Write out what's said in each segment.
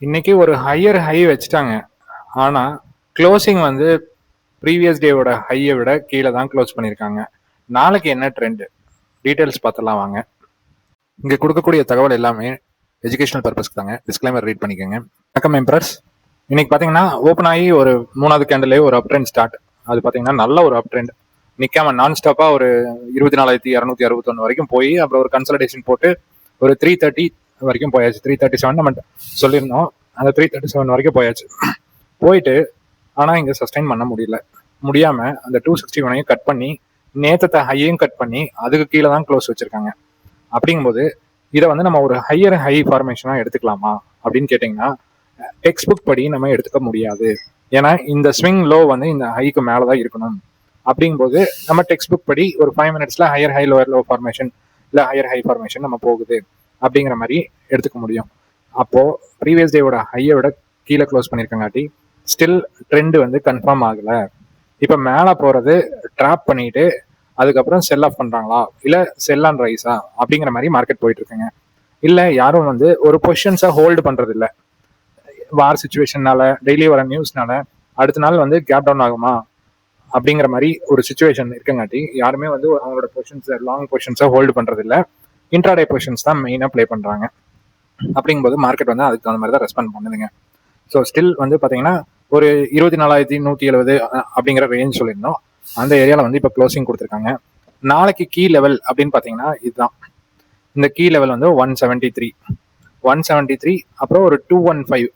இன்னைக்கு ஒரு higher high வச்சுட்டாங்க. ஆனா க்ளோசிங் வந்து ப்ரீவியஸ் டேவோட ஹையை விட கீழே தான் க்ளோஸ் பண்ணியிருக்காங்க. நாளைக்கு என்ன ட்ரெண்ட் டீட்டெயில்ஸ் பார்த்தலாம் வாங்க. இங்கே கொடுக்கக்கூடிய தகவல் எல்லாமே எஜுகேஷனல் பர்பஸ்க்கு தாங்க. டிஸ்க்ளைமர் ரீட் பண்ணிக்கோங்க. வணக்கம் எம்ப்ரஸ். இன்னைக்கு பார்த்தீங்கன்னா ஓப்பன் ஆகி ஒரு 3வது கேண்டிலே ஒரு அப் ட்ரெண்ட் ஸ்டார்ட். அது பார்த்தீங்கன்னா நல்ல ஒரு அப் ட்ரெண்ட் நிற்காம நான் ஸ்டாப்பாக ஒரு 24,261 வரைக்கும் போய் அப்புறம் ஒரு கன்சல்டேஷன் போட்டு ஒரு 330 வரைக்கும் போயாச்சு. 337 நம்ம சொல்லியிருந்தோம். அந்த 337 வரைக்கும் போயாச்சு. போயிட்டு ஆனால் இங்கே சஸ்டைன் பண்ண முடியாமல் அந்த 261 கட் பண்ணி நேற்றத்தை ஹையையும் கட் பண்ணி அதுக்கு கீழே தான் க்ளோஸ் வச்சுருக்காங்க. அப்படிங்கும்போது இதை வந்து நம்ம ஒரு ஹையர் ஹை ஃபார்மேஷனாக எடுத்துக்கலாமா அப்படின்னு கேட்டிங்கன்னா டெக்ஸ்ட் புக் படி நம்ம எடுத்துக்க முடியாது. ஏன்னா இந்த ஸ்விங் லோ வந்து இந்த ஹைக்கு மேலே தான் இருக்கணும். அப்படிங்கும்போது நம்ம டெக்ஸ்ட் புக் படி ஒரு 5 மினிட்ஸில் higher high lower low formation இல்லை ஹையர் ஹை ஃபார்மேஷன் நம்ம போகுது அப்படிங்கிற மாதிரி எடுத்துக்க முடியும். அப்போது ப்ரீவியஸ் டேவோட ஹையை விட கீழே க்ளோஸ் பண்ணியிருக்கங்காட்டி ஸ்டில் ட்ரெண்டு வந்து கன்ஃபார்ம் ஆகலை. இப்போ மேலே போகிறது ட்ராப் பண்ணிட்டு அதுக்கப்புறம் செல் ஆஃப் பண்ணுறாங்களா இல்லை செல் ஆன் ரைஸா அப்படிங்கிற மாதிரி மார்க்கெட் போயிட்டு இருக்குங்க. இல்லை யாரும் வந்து ஒரு பொசிஷன்ஸை ஹோல்டு பண்ணுறது இல்லை. வார் சுச்சுவேஷன்னால டெய்லி வர நியூஸ்னால அடுத்த நாள் வந்து கேப் டவுன் ஆகுமா அப்படிங்கிற மாதிரி ஒரு சுச்சுவேஷன் இருக்கங்காட்டி யாருமே வந்து அவங்களோட பொசிஷன்ஸை லாங் பொசிஷன்ஸை ஹோல்டு பண்ணுறது இல்லை. இன்ட்ராடே பொசிஷன்ஸ் தான் மெயினாக ப்ளே பண்ணுறாங்க. அப்படிங்கும்போது மார்க்கெட் வந்து அதுக்கு தகுந்த மாதிரி தான் ரெஸ்பாண்ட் பண்ணுதுங்க. ஸோ ஸ்டில் வந்து பார்த்தீங்கன்னா ஒரு 24,170 அப்படிங்கிற ரேஞ்ச் சொல்லியிருந்தோம். அந்த ஏரியாவில் வந்து இப்போ க்ளோசிங் கொடுத்துருக்காங்க. நாளைக்கு கீ லெவல் அப்படின்னு பார்த்தீங்கன்னா இதுதான். இந்த கீ லெவல் வந்து 173 அப்புறம் ஒரு 215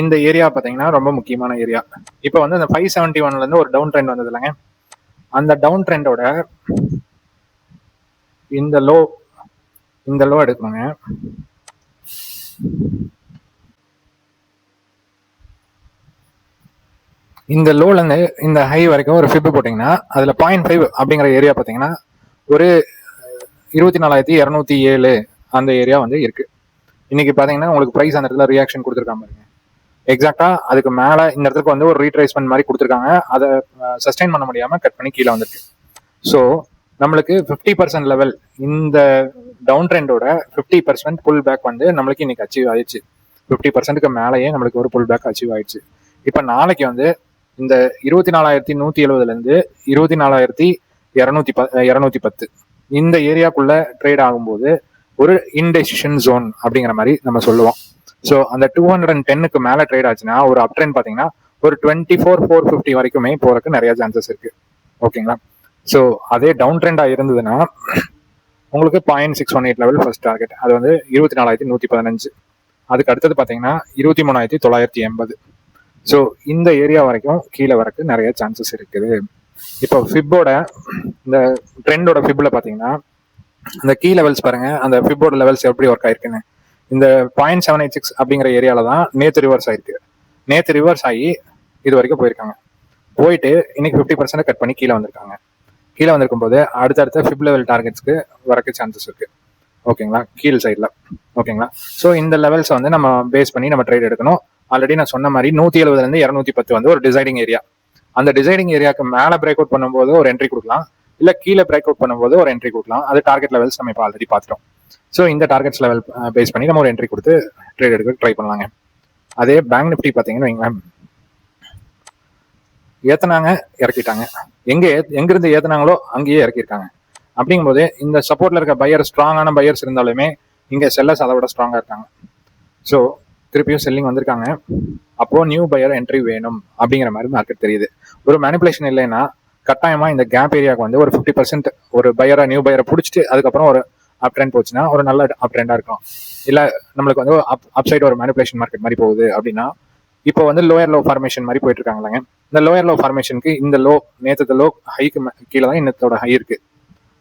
இந்த ஏரியா பார்த்தீங்கன்னா ரொம்ப முக்கியமான ஏரியா. இப்போ வந்து அந்த 571 ஒரு டவுன் ட்ரெண்ட் வந்தது இல்லைங்க. அந்த டவுன் ட்ரெண்டோட இந்த லோ எடுக்கணுங்க. இந்த லோலேருந்து இந்த ஹை வரைக்கும் ஒரு ஃபிப் போட்டிங்கன்னா அதில் 0.5 அப்படிங்கிற ஏரியா பார்த்தீங்கன்னா ஒரு 24,207 அந்த ஏரியா வந்து இருக்குது. இன்னைக்கு பார்த்தீங்கன்னா உங்களுக்கு ப்ரைஸ் அந்த இடத்துல ரியாக்ஷன் கொடுத்துருக்காம பாருங்க. எக்ஸாக்டாக அதுக்கு மேலே இந்த இடத்துக்கு வந்து ஒரு ரீட்ரேஸ்மெண்ட் மாதிரி கொடுத்துருக்காங்க. அதை சஸ்டெயின் பண்ண முடியாமல் கட் பண்ணி கீழே வந்துருக்கு. ஸோ நம்மளுக்கு 50% லெவல் இந்த டவுன் ட்ரெண்டோட 50% புல் பேக் வந்து நம்மளுக்கு இன்னைக்கு அச்சீவ் ஆயிடுச்சு. 50%க்கு மேலேயே நம்மளுக்கு ஒரு புல் பேக் அச்சீவ் ஆயிடுச்சு. இப்போ நாளைக்கு வந்து இந்த 24,170 24,210 இந்த ஏரியாக்குள்ள ட்ரேட் ஆகும்போது ஒரு இன்டெசிஷன் ஜோன் அப்படிங்கிற மாதிரி நம்ம சொல்லுவோம். ஸோ அந்த 210க்கு மேலே ட்ரேட் ஆச்சுன்னா ஒரு அப் ட்ரெண்ட் பார்த்தீங்கன்னா ஒரு 24,450 வரைக்குமே போறதுக்கு நிறைய சான்சஸ் இருக்கு. ஓகேங்களா? ஸோ அதே டவுன் ட்ரெண்டாக இருந்ததுன்னா உங்களுக்கு 0.618 லெவல் ஃபர்ஸ்ட் டார்கெட். அது வந்து 24,115. அதுக்கு அடுத்தது பார்த்தீங்கன்னா 23,980. ஸோ இந்த ஏரியா வரைக்கும் கீழே வரக்கு நிறைய சான்சஸ் இருக்குது. இப்போ ஃபிப்போட இந்த ட்ரெண்டோட ஃபிப்பில் பார்த்தீங்கன்னா இந்த கீ லெவல்ஸ் பாருங்க. அந்த ஃபிப்போட லெவல்ஸ் எப்படி ஒர்க் ஆயிருக்குன்னு இந்த 0.786 அப்படிங்கிற ஏரியால தான் நேற்று ரிவர்ஸ் ஆயிருக்கு. நேற்று ரிவர்ஸ் ஆகி இது வரைக்கும் போயிருக்காங்க. போயிட்டு இன்னைக்கு 50% கட் பண்ணி கீழே வந்திருக்காங்க. கீழே வந்திருக்கும் போது அடுத்தடுத்த ஃபிப் லெவல் டார்கெட்ஸ்க்கு வரக்கு சான்சஸ் இருக்கு. ஓகேங்களா? கீழ் சைடில். ஓகேங்களா? ஸோ இந்த லெவல்ஸை வந்து நம்ம பேஸ் பண்ணி நம்ம ட்ரேட் எடுக்கணும். ஆல்ரெடி நான் சொன்ன மாதிரி 170 210 வந்து ஒரு டிசைடிங் ஏரியா. அந்த டிசைடிங் ஏரியாவுக்கு மேலே பிரேக் அவுட் பண்ணும்போது ஒரு என்ட்ரி கொடுக்கலாம், இல்லை கீழே பிரேக் அவுட் பண்ணும்போது ஒரு என்ட்ரி கொடுக்கலாம். அது டார்கெட் லெவல்ஸ் நம்ம இப்போ ஆல்ரெடி பார்த்துட்டோம். ஸோ இந்த டார்கெட்ஸ் லெவல் பேஸ் பண்ணி நம்ம ஒரு என்ட்ரி கொடுத்து ட்ரேட் எடுக்க ட்ரை பண்ணலாங்க. அதே பேங்க் நிஃப்டி பார்த்தீங்கன்னு வைங்களேன், ஏற்றினாங்க இறக்கிட்டாங்க. எங்கிருந்து ஏற்றினாங்களோ அங்கேயே இறக்கியிருக்காங்க. அப்படிங்கும்போது இந்த சப்போர்ட்ல இருக்க பையர் ஸ்ட்ராங்கான பையர்ஸ் இருந்தாலுமே இங்கே செல்லர்ஸ் அதை விட ஸ்ட்ராங்காக இருக்காங்க. ஸோ திருப்பியும் செல்லிங் வந்திருக்காங்க. அப்போ நியூ பையர் என்ட்ரி வேணும் அப்படிங்கிற மாதிரி மார்க்கெட் தெரியுது. ஒரு மேனிபுலேஷன் இல்லைன்னா கட்டாயமா இந்த கேப் ஏரியாவுக்கு வந்து ஒரு 50% ஒரு பையரை நியூ பையரை பிடிச்சிட்டு அதுக்கப்புறம் ஒரு அப் ட்ரெண்ட் போச்சுன்னா ஒரு நல்ல அப் ட்ரெண்டா இருக்கும். இல்லை நம்மளுக்கு வந்து அப் சைடு ஒரு மேனிபுலேஷன் மார்க்கெட் மாதிரி போகுது அப்படின்னா இப்போ வந்து லோயர் லோ ஃபார்மேஷன் மாதிரி போயிட்டு இருக்காங்களாங்க. இந்த லோயர் லோ ஃபார்மேஷனுக்கு இந்த லோ நேற்று லோ ஹைக்கு கீழே தான் இன்னத்தோட ஹை இருக்கு.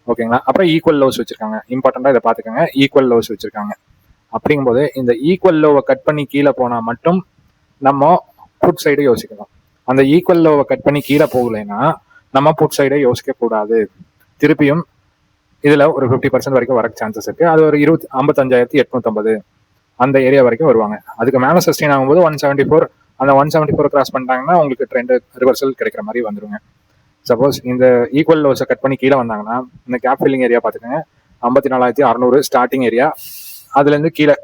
ஓகேங்களா? அப்புறம் ஈக்குவல் லோஸ் வச்சிருக்காங்க. இம்பார்ட்டண்டா இதை பார்த்துக்கோங்க. ஈக்குவல் லோஸ் வச்சிருக்காங்க. அப்படிங்கும்போது இந்த ஈக்குவல் லோவை கட் பண்ணி கீழே போனால் மட்டும் நம்ம புட் சைடு யோசிக்கணும். அந்த ஈக்குவல் லோவை கட் பண்ணி கீழே போகலைன்னா நம்ம புட் சைடை யோசிக்க கூடாது. திருப்பியும் இதுல ஒரு 50% வரைக்கும் வர சான்சஸ் இருக்கு. அது ஒரு 55,850 அந்த ஏரியா வரைக்கும் வருவாங்க. அதுக்கு மேலே சஸ்டெயின் ஆகும்போது 174 அந்த 174 கிராஸ் பண்ணிட்டாங்கன்னா உங்களுக்கு ட்ரெண்ட் ரிவர்சல் கிடைக்கிற மாதிரி வந்துருங்க. சப்போஸ் இந்த ஈக்குவல் லோஸை கட் பண்ணி கீழே வந்தாங்கன்னா இந்த கேப் ஃபில்லிங் ஏரியா பார்த்துக்கோங்க. 54,600 ஸ்டார்டிங் ஏரியா. அதுலேருந்து கீழே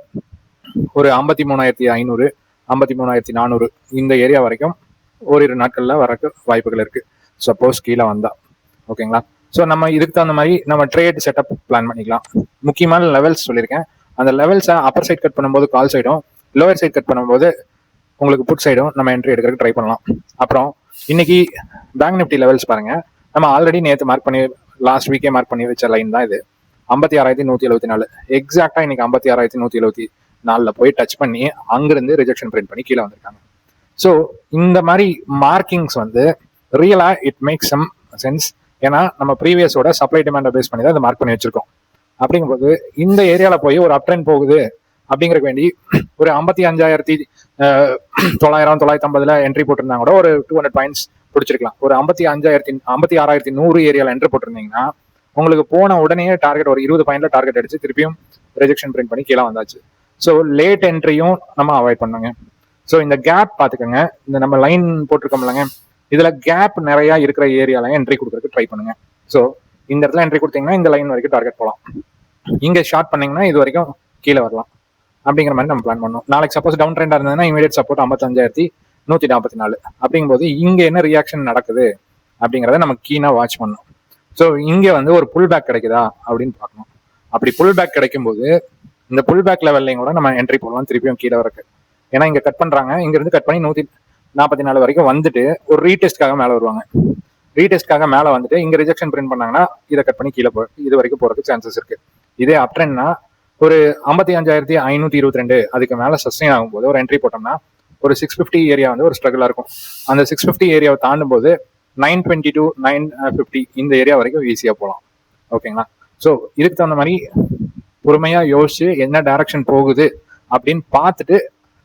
ஒரு 53,500 53,400 இந்த ஏரியா வரைக்கும் ஓரிரு நாட்களில் வரக்கு வாய்ப்புகள் இருக்குது, சப்போஸ் கீழே வந்தா. ஓகேங்களா? ஸோ நம்ம இதுக்கு தகுந்த மாதிரி நம்ம ட்ரேட் செட்டப் பிளான் பண்ணிக்கலாம். முக்கியமான லெவல்ஸ் சொல்லியிருக்கேன். அந்த லெவல்ஸை அப்பர் சைட் கட் பண்ணும்போது கால் சைடும், லோவர் சைட் கட் பண்ணும்போது உங்களுக்கு புட் சைடும் நம்ம என்ட்ரி எடுக்கிறதுக்கு ட்ரை பண்ணலாம். அப்புறம் இன்னைக்கு பேங்க் நிஃப்டி லெவல்ஸ் பாருங்க. நம்ம ஆல்ரெடி நேற்று மார்க் பண்ணி லாஸ்ட் வீக்கே மார்க் பண்ணி வச்ச லைன் தான் இது. 56,174 எக்ஸாக்டா இன்னைக்கு 56,174 போய் டச் பண்ணி அங்கிருந்து ரிஜெக்ஷன் பிரிண்ட் பண்ணி கீழே வந்திருக்காங்க. ஸோ இந்த மாதிரி மார்க்கிங்ஸ் வந்து ரியலா இட் மேக்ஸ் சம் சென்ஸ். ஏன்னா நம்ம ப்ரீவியஸோட சப்ளை டிமாண்டை பேஸ் பண்ணி தான் இதை மார்க் பண்ணி வச்சிருக்கோம். அப்படிங்கும்போது இந்த ஏரியாவில் போய் ஒரு அப் ட்ரெண்ட் போகுது அப்படிங்கிறக்கு வேண்டி ஒரு 55,950 என்ட்ரி போட்டிருந்தாங்க கூட ஒரு 200 பாயிண்ட்ஸ் பிடிச்சிருக்கலாம். ஒரு 56,100 ஏரியாவில் என்ட்ரி போட்டிருந்தீங்கன்னா உங்களுக்கு போன உடனே டார்கெட் ஒரு 20 பாயிண்ட்ல டார்கெட் அடிச்சு திருப்பியும் ரிஜெக்ஷன் பிரிண்ட் பண்ணி கீழே வந்தாச்சு. ஸோ லேட் என்ட்ரியும் நம்ம அவாய்ட் பண்ணுங்க. ஸோ இந்த கேப் பார்த்துக்கோங்க. இந்த நம்ம லைன் போட்டிருக்கோம்லங்க, இதுல கேப் நிறைய இருக்கிற ஏரியால என்ட்ரி கொடுக்கறதுக்கு ட்ரை பண்ணுங்க. ஸோ இந்த இடத்துல என்ட்ரி கொடுத்தீங்கன்னா இந்த லைன் வரைக்கும் டார்கெட் போகலாம். இங்க ஷார்ட் பண்ணீங்கன்னா இது வரைக்கும் கீழே வரலாம். அப்படிங்கிற மாதிரி நம்ம பிளான் பண்ணோம். நாளைக்கு சப்போஸ் டவுன் ட்ரெண்டா இருந்ததுன்னா இமீடியட் சப்போர்ட் 55,144. அப்படிங்கும்போது இங்க என்ன ரியாக்ஷன் நடக்குது அப்படிங்கிறத நம்ம கீனா வாட்ச் பண்ணணும். ஸோ இங்க வந்து ஒரு புல் பேக் கிடைக்குதா அப்படின்னு பார்க்கணும். அப்படி புல் பேக் கிடைக்கும் போது இந்த புல் பேக் லெவல்லையும் கூட நம்ம என்ட்ரி போடலாம் திருப்பியும் கீழே வரக்கு. ஏன்னா இங்க கட் பண்றாங்க, இங்க இருந்து கட் பண்ணி 144 வரைக்கும் வந்துட்டு ஒரு ரீடெஸ்ட்காக மேலே வருவாங்க. ரீடெஸ்ட்காக மேலே வந்துட்டு இங்க ரிஜெக்ஷன் பிரிண்ட் பண்ணாங்கன்னா இதை கட் பண்ணி கீழே இது வரைக்கும் போறதுக்கு சான்சஸ் இருக்கு. இதே அப் ட்ரெண்ட்னா ஒரு 55,522 அதுக்கு மேல சஸ்டெயின் ஆகும்போது ஒரு என்ட்ரி போட்டோம்னா ஒரு 650 ஏரியா வந்து ஒரு ஸ்ட்ரகிளா இருக்கும். அந்த 650 ஏரியாவை தாண்டும் போது 922 950 இந்த ஏரியா வரைக்கும் ஈஸியா போகலாம். ஓகேங்களா? ஸோ இதுக்கு தகுந்த மாதிரி பொறுமையா யோசிச்சு என்ன டைரக்ஷன் போகுது அப்படின்னு பார்த்துட்டு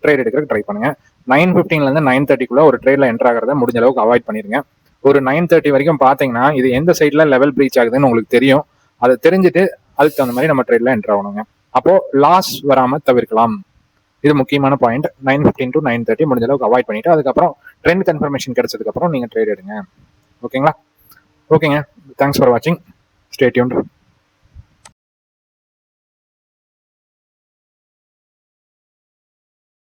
ட்ரேட் எடுக்கிறதுக்கு ட்ரை பண்ணுங்க. 9:15 9:30 ஒரு ட்ரேட்ல என்டர் ஆகிறத முடிஞ்ச அளவுக்கு அவாய்ட் பண்ணிருங்க. ஒரு 9:30 வரைக்கும் பாத்தீங்கன்னா இது எந்த சைட்ல லெவல் பிரீச் ஆகுதுன்னு உங்களுக்கு தெரியும். அதை தெரிஞ்சுட்டு அதுக்கு தகுந்த மாதிரி நம்ம ட்ரேட்ல என்டர் ஆகணுங்க. அப்போ லாஸ் வராம தவிர்க்கலாம். இது முக்கியமான பாயிண்ட். 9:15 to 9:30 முடிஞ்ச அளவுக்கு அவாய்ட் பண்ணிட்டு அதுக்கப்புறம் ட்ரெண்ட் கன்ஃபர்மேஷன் கிடைச்சதுக்கு அப்புறம் நீங்க ட்ரேட் எடுங்க. ஓகேங்களா? ஓகேங்க, தேங்க்ஸ் ஃபார் வாட்சிங். Stay tuned.